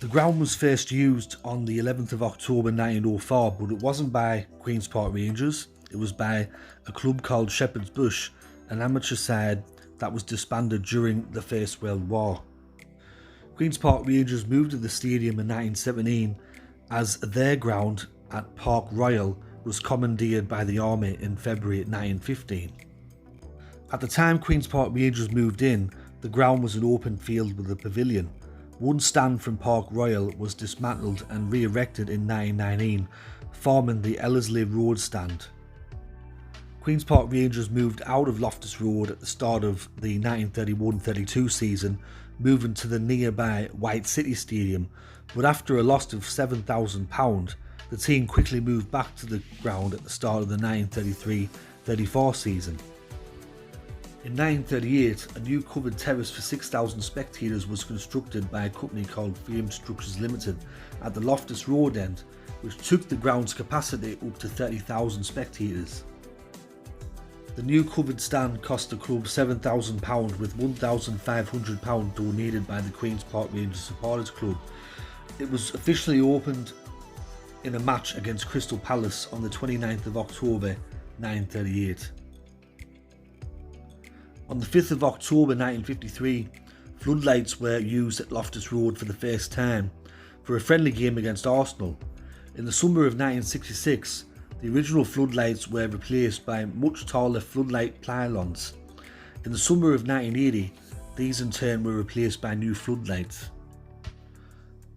The ground was first used on the 11th of October 1904, but it wasn't by Queen's Park Rangers, it was by a club called Shepherd's Bush, an amateur side that was disbanded during the First World War. Queen's Park Rangers moved to the stadium in 1917 as their ground at Park Royal was commandeered by the Army in February 1915. At the time Queen's Park Rangers moved in, the ground was an open field with a pavilion. One stand from Park Royal was dismantled and re-erected in 1919, forming the Ellerslie Road stand. Queen's Park Rangers moved out of Loftus Road at the start of the 1931-32 season, moving to the nearby White City Stadium, but after a loss of £7,000, the team quickly moved back to the ground at the start of the 1933-34 season. In 1938, a new covered terrace for 6,000 spectators was constructed by a company called Frame Structures Limited at the Loftus Road end, which took the ground's capacity up to 30,000 spectators. The new covered stand cost the club £7,000, with £1,500 donated by the Queen's Park Rangers Supporters Club. It was officially opened in a match against Crystal Palace on the 29th of October 1938. On the 5th of October 1953, floodlights were used at Loftus Road for the first time for a friendly game against Arsenal. In the summer of 1966, the original floodlights were replaced by much taller floodlight pylons. In the summer of 1980, these in turn were replaced by new floodlights.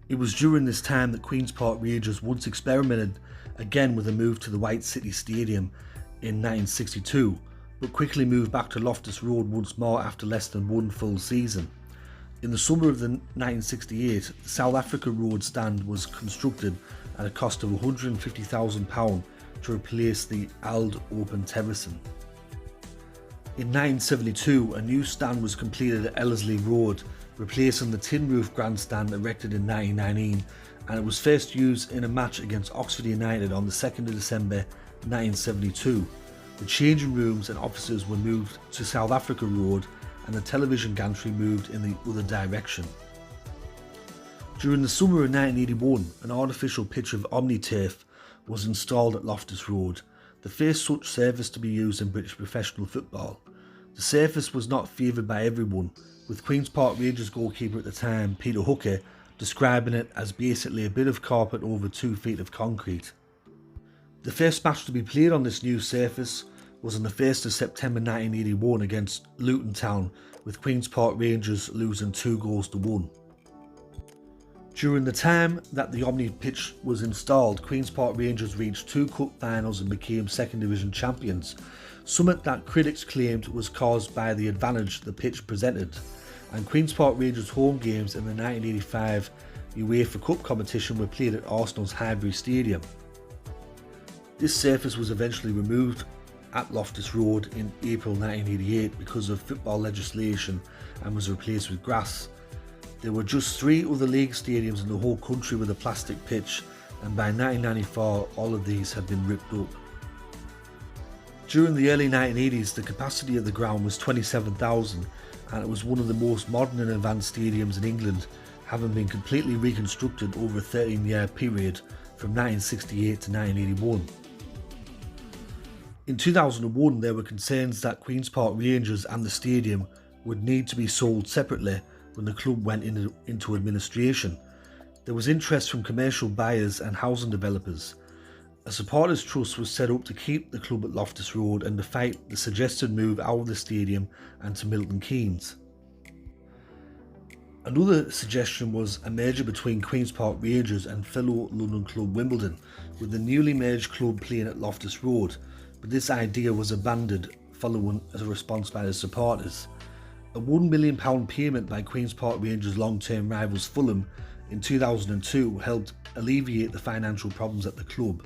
It was during this time that Queen's Park Rangers once experimented again with a move to the White City Stadium in 1962, but quickly moved back to Loftus Road once more after less than one full season. In the summer of 1968, the South Africa Road stand was constructed at a cost of £150,000 to replace the old open terracing. In 1972, a new stand was completed at Ellerslie Road, replacing the tin roof grandstand erected in 1919, and it was first used in a match against Oxford United on the 2nd of December 1972. The changing rooms and offices were moved to South Africa Road, and the television gantry moved in the other direction. During the summer of 1981, an artificial pitch of Omniturf was installed at Loftus Road, the first such surface to be used in British professional football. The surface was not favoured by everyone, with Queen's Park Rangers goalkeeper at the time, Peter Hooker, describing it as basically a bit of carpet over 2 feet of concrete. The first match to be played on this new surface was on the 1st of September 1981 against Luton Town, with Queen's Park Rangers losing 2-1. During the time that the Omni pitch was installed, Queen's Park Rangers reached 2 cup finals and became second division champions, something that critics claimed was caused by the advantage the pitch presented, and Queen's Park Rangers home games in the 1985 UEFA Cup competition were played at Arsenal's Highbury Stadium. This surface was eventually removed at Loftus Road in April 1988 because of football legislation and was replaced with grass. There were just 3 other league stadiums in the whole country with a plastic pitch, and by 1994 all of these had been ripped up. During the early 1980s, the capacity of the ground was 27,000, and it was one of the most modern and advanced stadiums in England, having been completely reconstructed over a 13-year period from 1968 to 1981. In 2001, there were concerns that Queen's Park Rangers and the stadium would need to be sold separately when the club went into administration. There was interest from commercial buyers and housing developers. A supporters trust was set up to keep the club at Loftus Road and to fight the suggested move out of the stadium and to Milton Keynes. Another suggestion was a merger between Queen's Park Rangers and fellow London club Wimbledon, with the newly merged club playing at Loftus Road, but this idea was abandoned following a response by the supporters. A £1 million payment by Queen's Park Rangers long-term rivals Fulham in 2002 helped alleviate the financial problems at the club,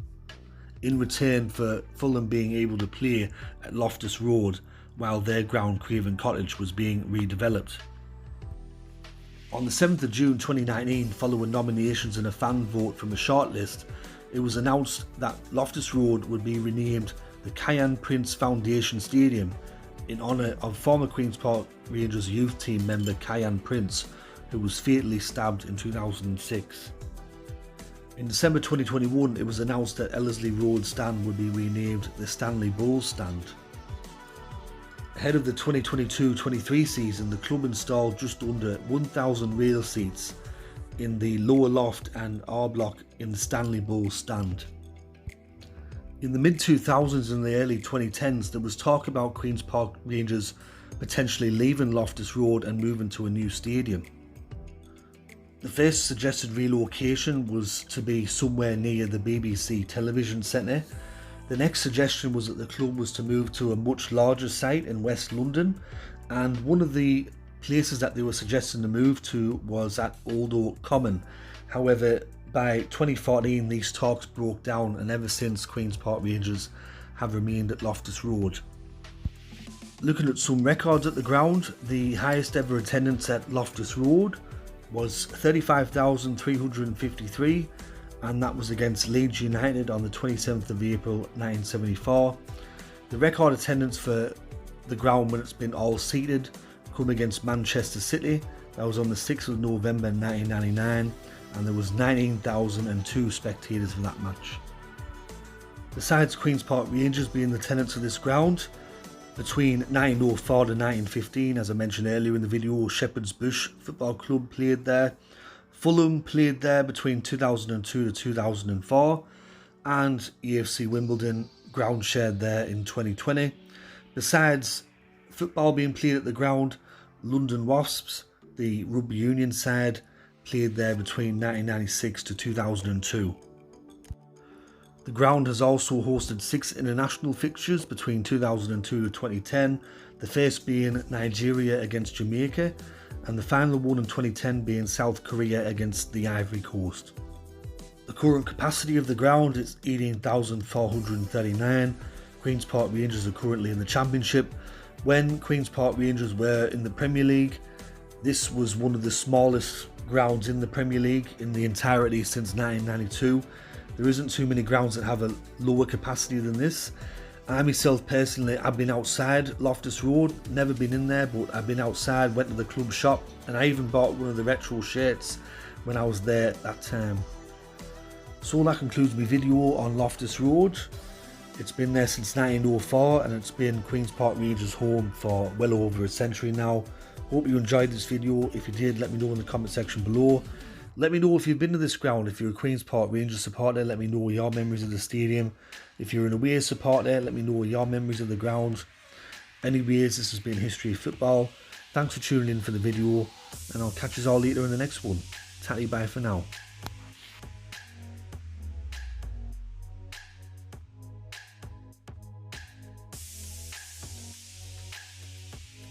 in return for Fulham being able to play at Loftus Road while their ground Craven Cottage was being redeveloped. On the 7th of June 2019, following nominations and a fan vote from a shortlist, it was announced that Loftus Road would be renamed the Kyan Prince Foundation Stadium in honour of former Queen's Park Rangers youth team member Kyan Prince, who was fatally stabbed in 2006. In December 2021, it was announced that Ellerslie Road stand would be renamed the Stanley Bowls stand. Ahead of the 2022-23 season, the club installed just under 1,000 rail seats in the lower loft and R block in the Stanley Bowls stand. In the mid-2000s and the early 2010s, there was talk about Queen's Park Rangers potentially leaving Loftus Road and moving to a new stadium. The first suggested relocation was to be somewhere near the BBC television centre. The next suggestion was that the club was to move to a much larger site in West London, and one of the places that they were suggesting to move to was at Old Oak Common. However, by 2014 these talks broke down, and ever since Queen's Park Rangers have remained at Loftus Road. Looking at some records at the ground, the highest ever attendance at Loftus Road was 35,353, and that was against Leeds United on the 27th of April 1974. The record attendance for the ground when it's been all seated come against Manchester City. That was on the 6th of November 1999, and there was 19,002 spectators for that match. Besides Queen's Park Rangers being the tenants of this ground, between 1904 to 1915, as I mentioned earlier in the video, Shepherd's Bush Football Club played there. Fulham played there between 2002 to 2004, and AFC Wimbledon ground shared there in 2020. Besides football being played at the ground, London Wasps, the rugby union side, played there between 1996 to 2002. The ground has also hosted 6 international fixtures between 2002 to 2010, the first being Nigeria against Jamaica, and the final one in 2010 being South Korea against the Ivory Coast. The current capacity of the ground is 18,439. Queen's Park Rangers are currently in the Championship. When Queen's Park Rangers were in the Premier League, this was one of the smallest grounds in the Premier League in the entirety since 1992. There isn't too many grounds that have a lower capacity than this. I myself personally, I've been outside Loftus Road, never been in there, but I've been outside, went to the club shop, and I even bought one of the retro shirts when I was there at that time. So that concludes my video on Loftus Road. It's been there since 1904, and it's been Queen's Park Rangers' home for well over a century now. Hope you enjoyed this video. If you did, let me know in the comment section below. Let me know if you've been to this ground. If you're a Queen's Park Rangers supporter, let me know your memories of the stadium. If you're an away supporter, let me know your memories of the ground. Anyways, this has been History of Football. Thanks for tuning in for the video, and I'll catch you all later in the next one. Tatty bye for now.